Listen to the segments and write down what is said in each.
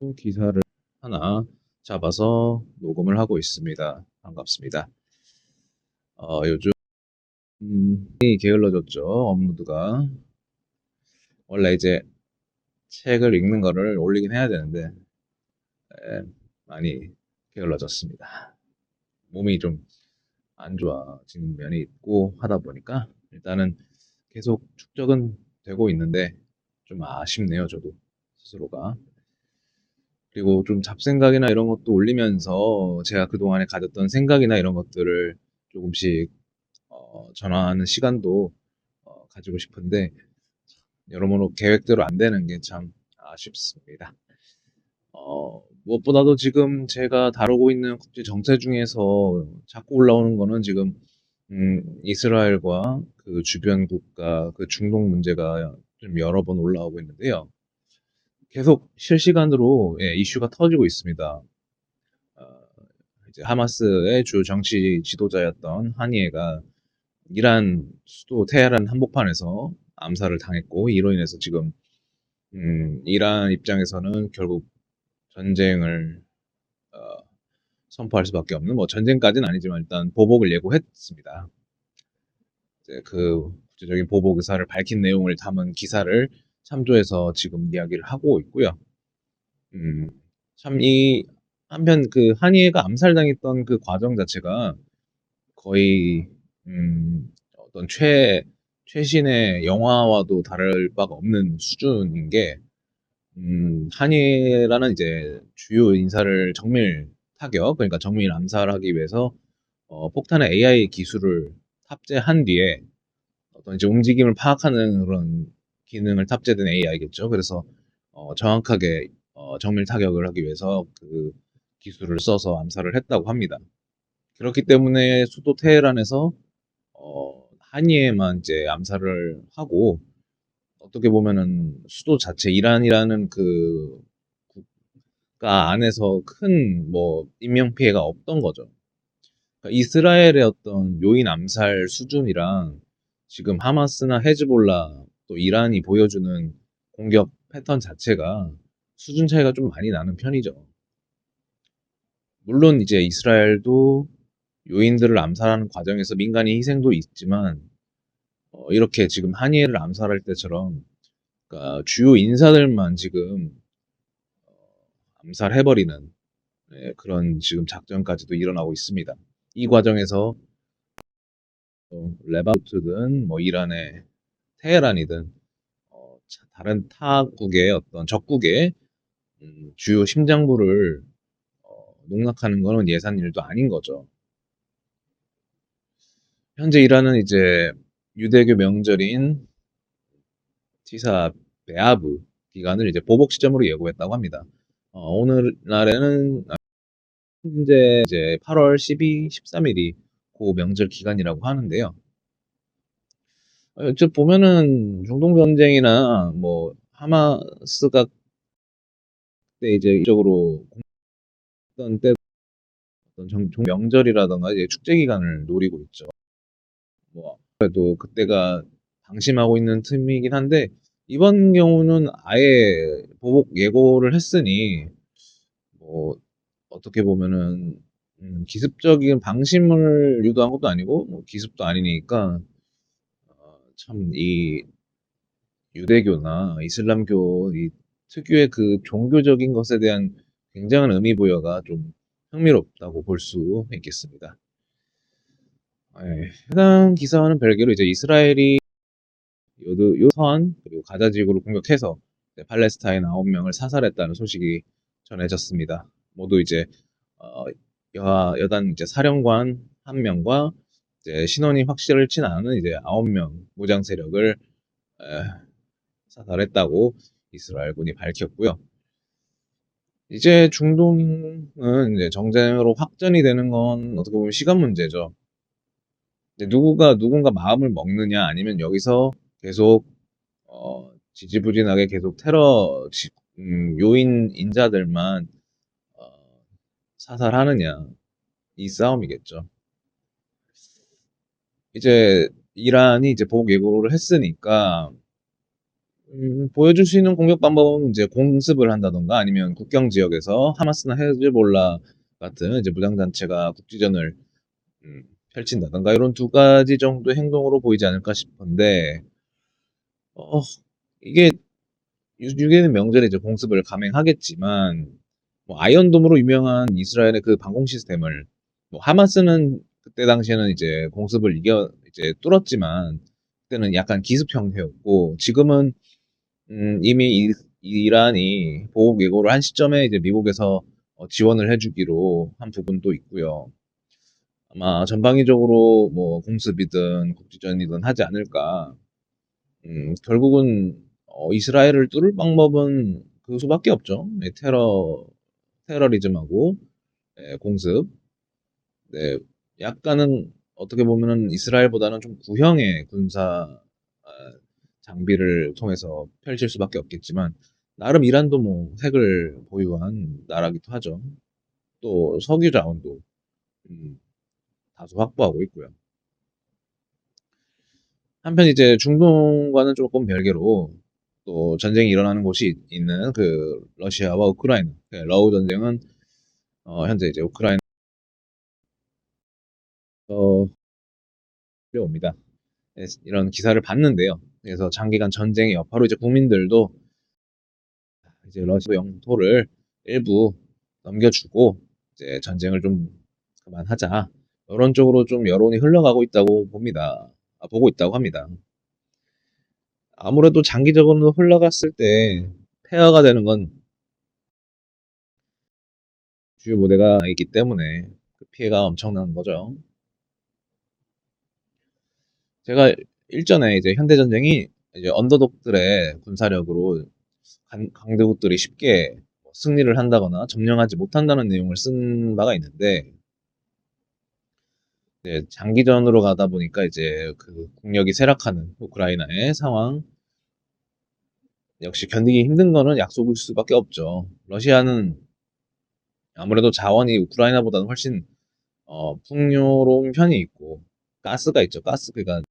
기사를 하나 잡아서 녹음을 하고 있습니다. 반갑습니다. 요즘 이 게을러졌죠. 업무드가. 원래 이제 책을 읽는 거를 올리긴 해야 되는데 많이 게을러졌습니다. 몸이 좀 안 좋아진 면이 있고 하다 보니까 일단은 계속 축적은 되고 있는데 좀 아쉽네요. 저도 스스로가. 그리고 좀 잡생각이나 이런 것도 올리면서 제가 그동안에 가졌던 생각이나 이런 것들을 조금씩 전환하는 시간도 가지고 싶은데 여러모로 계획대로 안 되는 게 참 아쉽습니다. 무엇보다도 지금 제가 다루고 있는 국제 정세 중에서 자꾸 올라오는 거는 지금 이스라엘과 그 주변 국가 그 중동 문제가 좀 여러 번 올라오고 있는데요. 계속 실시간으로 이슈가 터지고 있습니다. 어, 이제 하마스의 주 정치 지도자였던 하니에가 이란 수도 테헤란 한복판에서 암살을 당했고 이로 인해서 지금 이란 입장에서는 결국 전쟁을 어, 선포할 수밖에 없는 뭐 전쟁까지는 아니지만 일단 보복을 예고했습니다. 이제 그 구체적인 보복 의사를 밝힌 내용을 담은 기사를 참조해서 지금 이야기를 하고 있고요. 참 이 한편 그 한이가 암살당했던 그 과정 자체가 거의 어떤 최신의 영화와도 다를 바가 없는 수준인 게 한이라는 이제 주요 인사를 정밀 타격, 그러니까 정밀 암살하기 위해서 폭탄의 AI 기술을 탑재한 뒤에 어떤 이제 움직임을 파악하는 그런 기능을 탑재된 AI겠죠. 그래서 정확하게 정밀 타격을 하기 위해서 그 기술을 써서 암살을 했다고 합니다. 그렇기 때문에 수도 테헤란에서 한이에만 이제 암살을 하고 어떻게 보면은 수도 자체 이란이라는 그 국가 안에서 큰 뭐 인명 피해가 없던 거죠. 그러니까 이스라엘의 어떤 요인 암살 수준이랑 지금 하마스나 헤즈볼라 또 이란이 보여주는 공격 패턴 자체가 수준 차이가 좀 많이 나는 편이죠. 물론 이제 이스라엘도 요인들을 암살하는 과정에서 민간인 희생도 있지만 이렇게 지금 한이엘을 암살할 때처럼 그러니까 주요 인사들만 지금 암살해버리는 그런 지금 작전까지도 일어나고 있습니다. 이 과정에서 레바노트든 뭐 이란의 테헤란이든 다른 타국의 어떤 적국의 주요 심장부를 농락하는 것은 예산 일도 아닌 거죠. 현재 이란은 이제 유대교 명절인 티사 베아브 기간을 이제 보복 시점으로 예고했다고 합니다. 오늘날에는 현재 이제 8월 12, 13일이 그 명절 기간이라고 하는데요. 저 보면은 중동 전쟁이나 뭐 하마스가 그때 이제 이쪽으로 공격했던 때 어떤 명절이라던가 이제 축제 기간을 노리고 있죠. 뭐 그래도 그때가 방심하고 있는 틈이긴 한데 이번 경우는 아예 보복 예고를 했으니 뭐 어떻게 보면은 기습적인 방심을 유도한 것도 아니고 뭐 기습도 아니니까 참 이 유대교나 이슬람교 이 특유의 그 종교적인 것에 대한 굉장한 의미 부여가 좀 흥미롭다고 볼 수 있겠습니다. 해당 기사와는 별개로 이제 이스라엘이 요서안 그리고 가자 지구를 공격해서 팔레스타인 9명을 사살했다는 소식이 전해졌습니다. 모두 이제 어, 여단 이제 사령관 1명과 이제 신원이 확실치 않은 이제 9명 무장 세력을 에, 사살했다고 이스라엘군이 밝혔고요. 이제 중동은 이제 정쟁으로 확전이 되는 건 어떻게 보면 시간 문제죠. 누군가 마음을 먹느냐 아니면 여기서 계속 지지부진하게 계속 요인 인자들만 어, 사살하느냐 이 싸움이겠죠. 이제 이란이 이제 보복 예고를 했으니까 보여줄 수 있는 공격 방법은 이제 공습을 한다던가 아니면 국경 지역에서 하마스나 헤즈볼라 같은 이제 무장단체가 국지전을 음, 펼친다던가 이런 두 가지 정도 행동으로 보이지 않을까 싶은데, 어, 이게 유기는 명절에 이제 공습을 감행하겠지만, 뭐 아이언돔으로 유명한 이스라엘의 그 방공 시스템을 뭐 하마스는 그때 당시에는 이제 공습을 이제 뚫었지만 그때는 약간 기습 형태였고 지금은 이미 이란이 보복 예고를 한 시점에 이제 미국에서 지원을 해주기로 한 부분도 있고요. 아마 전방위적으로 뭐 공습이든 국지전이든 하지 않을까. 결국은 이스라엘을 뚫을 방법은 그 수밖에 없죠. 네, 테러리즘하고 공습. 네, 약간은 어떻게 보면은 이스라엘보다는 좀 구형의 군사 장비를 통해서 펼칠 수밖에 없겠지만 나름 이란도 뭐 핵을 보유한 나라기도 하죠. 또 석유 자원도 음, 다소 확보하고 있고요. 한편 이제 중동과는 조금 별개로 또 전쟁이 일어나는 곳이 있는 그 러시아와 우크라이나, 러우 전쟁은 현재 이제 우크라이나에서 옵니다. 이런 기사를 봤는데요. 그래서 장기간 전쟁의 여파로 이제 국민들도 이제 러시아 영토를 일부 넘겨주고 이제 전쟁을 좀 그만하자. 이런 쪽으로 좀 여론이 흘러가고 있다고 봅니다. 보고 있다고 합니다. 아무래도 장기적으로 흘러갔을 때 폐허가 되는 건 주요 무대가 있기 때문에 그 피해가 엄청난 거죠. 제가 일전에 이제 현대전쟁이 이제 언더독들의 군사력으로 강대국들이 쉽게 승리를 한다거나 점령하지 못한다는 내용을 쓴 바가 있는데 이제 장기전으로 가다 보니까 이제 그 국력이 쇠락하는 우크라이나의 상황 역시 견디기 힘든 거는 약속일 수밖에 없죠. 러시아는 아무래도 자원이 우크라이나보다는 훨씬 풍요로운 편이 있고 가스가 있죠. 가스 그러니까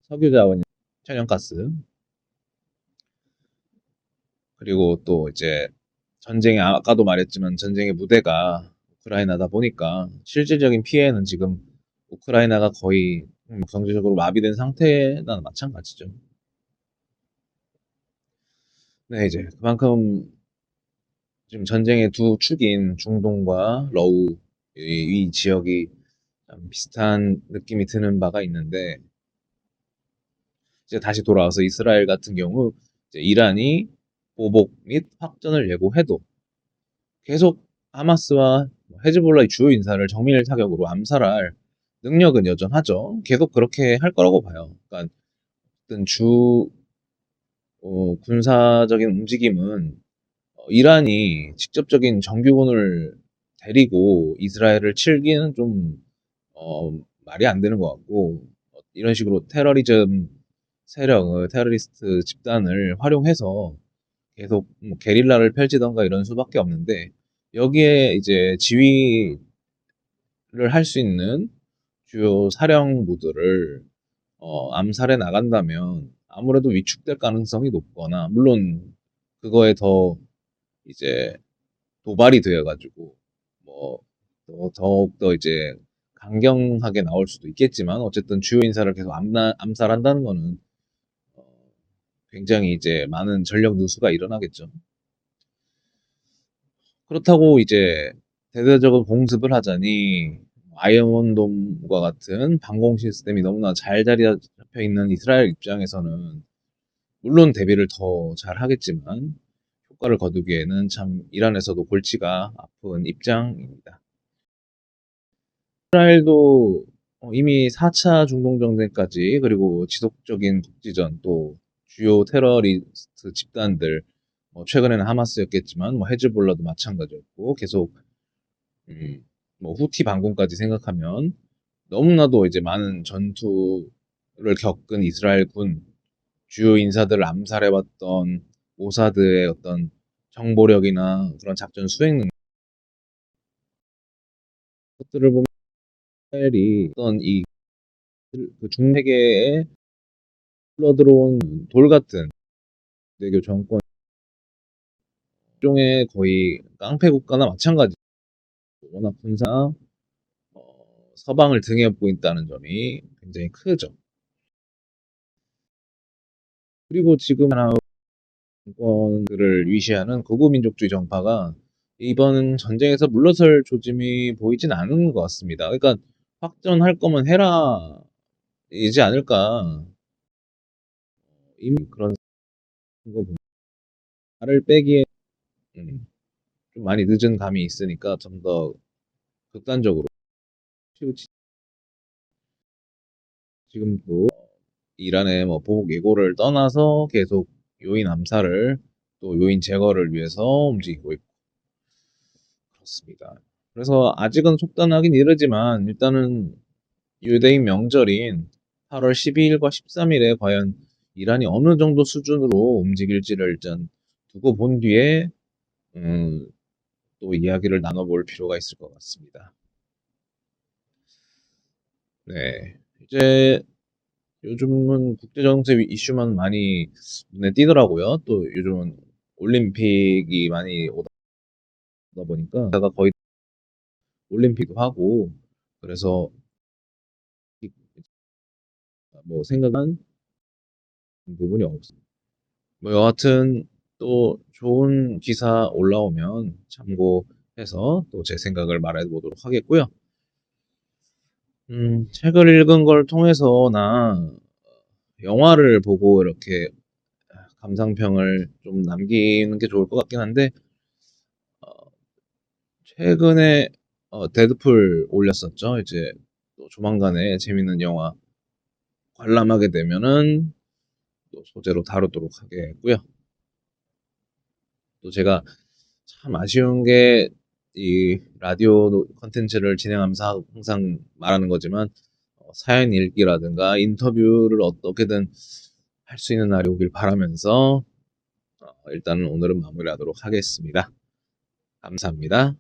석유 자원, 천연가스 그리고 또 이제 전쟁의 아까도 말했지만 전쟁의 무대가 우크라이나다 보니까 실질적인 피해는 지금 우크라이나가 거의 경제적으로 마비된 상태나 마찬가지죠. 네, 이제 그만큼 지금 전쟁의 두 축인 중동과 러우 이 지역이 좀 비슷한 느낌이 드는 바가 있는데 이제 다시 돌아와서 이스라엘 같은 경우 이제 이란이 보복 및 확전을 예고해도 계속 하마스와 헤즈볼라의 주요 인사를 정밀 타격으로 암살할 능력은 여전하죠. 계속 그렇게 할 거라고 봐요. 그러니까 어떤 군사적인 움직임은 이란이 직접적인 정규군을 데리고 이스라엘을 칠기는 좀 말이 안 되는 것 같고 이런 식으로 테러리즘 세력을 테러리스트 집단을 활용해서 계속 뭐 게릴라를 펼치던가 이런 수밖에 없는데 여기에 이제 지휘를 할 수 있는 주요 사령부들을 암살해 나간다면 아무래도 위축될 가능성이 높거나 물론 그거에 더 이제 도발이 되어가지고 뭐 더욱더 이제 강경하게 나올 수도 있겠지만 어쨌든 주요 인사를 계속 암살한다는 거는 어, 굉장히 이제 많은 전력 누수가 일어나겠죠. 그렇다고 이제 대대적으로 공습을 하자니 아이언돔과 같은 방공 시스템이 너무나 잘 자리 잡혀 있는 이스라엘 입장에서는 물론 대비를 더 잘하겠지만 효과를 거두기에는 참 이란에서도 골치가 아픈 입장입니다. 이스라엘도 이미 4차 중동정전까지 그리고 지속적인 국지전 또 주요 테러리스트 집단들 최근에는 하마스였겠지만 뭐 헤즈볼라도 마찬가지였고 계속 뭐 후티 반攻까지 생각하면 너무나도 이제 많은 전투를 겪은 이스라엘 군 주요 인사들을 암살해왔던 모사드의 어떤 정보력이나 그런 작전 수행 능력 것들을 보면 이스라엘이 어떤 이그 중세계에 흘러들어온 돌 같은 외교 정권 일종의 거의 깡패 국가나 마찬가지. 워낙 군사 서방을 등에 업고 있다는 점이 굉장히 크죠. 그리고 지금 정권들을 위시하는 극우민족주의 정파가 이번 전쟁에서 물러설 조짐이 보이진 않은 것 같습니다. 그러니까 확전할 거면 해라 이지 않을까. 이미 그런 거 보면 말을 빼기에 좀 많이 늦은 감이 있으니까 좀 더 극단적으로 치우치. 지금도 이란의 뭐 보복 예고를 떠나서 계속 요인 암살을 또 요인 제거를 위해서 움직이고 있고 그렇습니다. 그래서 아직은 속단하긴 이르지만 일단은 유대인 명절인 8월 12일과 13일에 과연 이란이 어느 정도 수준으로 움직일지를 일단 두고 본 뒤에 또 이야기를 나눠볼 필요가 있을 것 같습니다. 네, 이제 요즘은 국제정세 이슈만 많이 눈에 띄더라고요. 또 요즘은 올림픽이 많이 오다 보니까 제가 거의 올림픽도 하고 그래서 뭐 생각한 부분이 없습니다. 뭐 여하튼 또 좋은 기사 올라오면 참고해서 또 제 생각을 말해보도록 하겠고요. 책을 읽은 걸 통해서나 영화를 보고 이렇게 감상평을 좀 남기는 게 좋을 것 같긴 한데 어, 최근에 데드풀 올렸었죠. 이제 또 조만간에 재밌는 영화 관람하게 되면은 또 소재로 다루도록 하겠고요. 또 제가 참 아쉬운 게 이 라디오 컨텐츠를 진행하면서 항상 말하는 거지만 사연 읽기라든가 인터뷰를 어떻게든 할 수 있는 날이 오길 바라면서 일단은 오늘은 마무리하도록 하겠습니다. 감사합니다.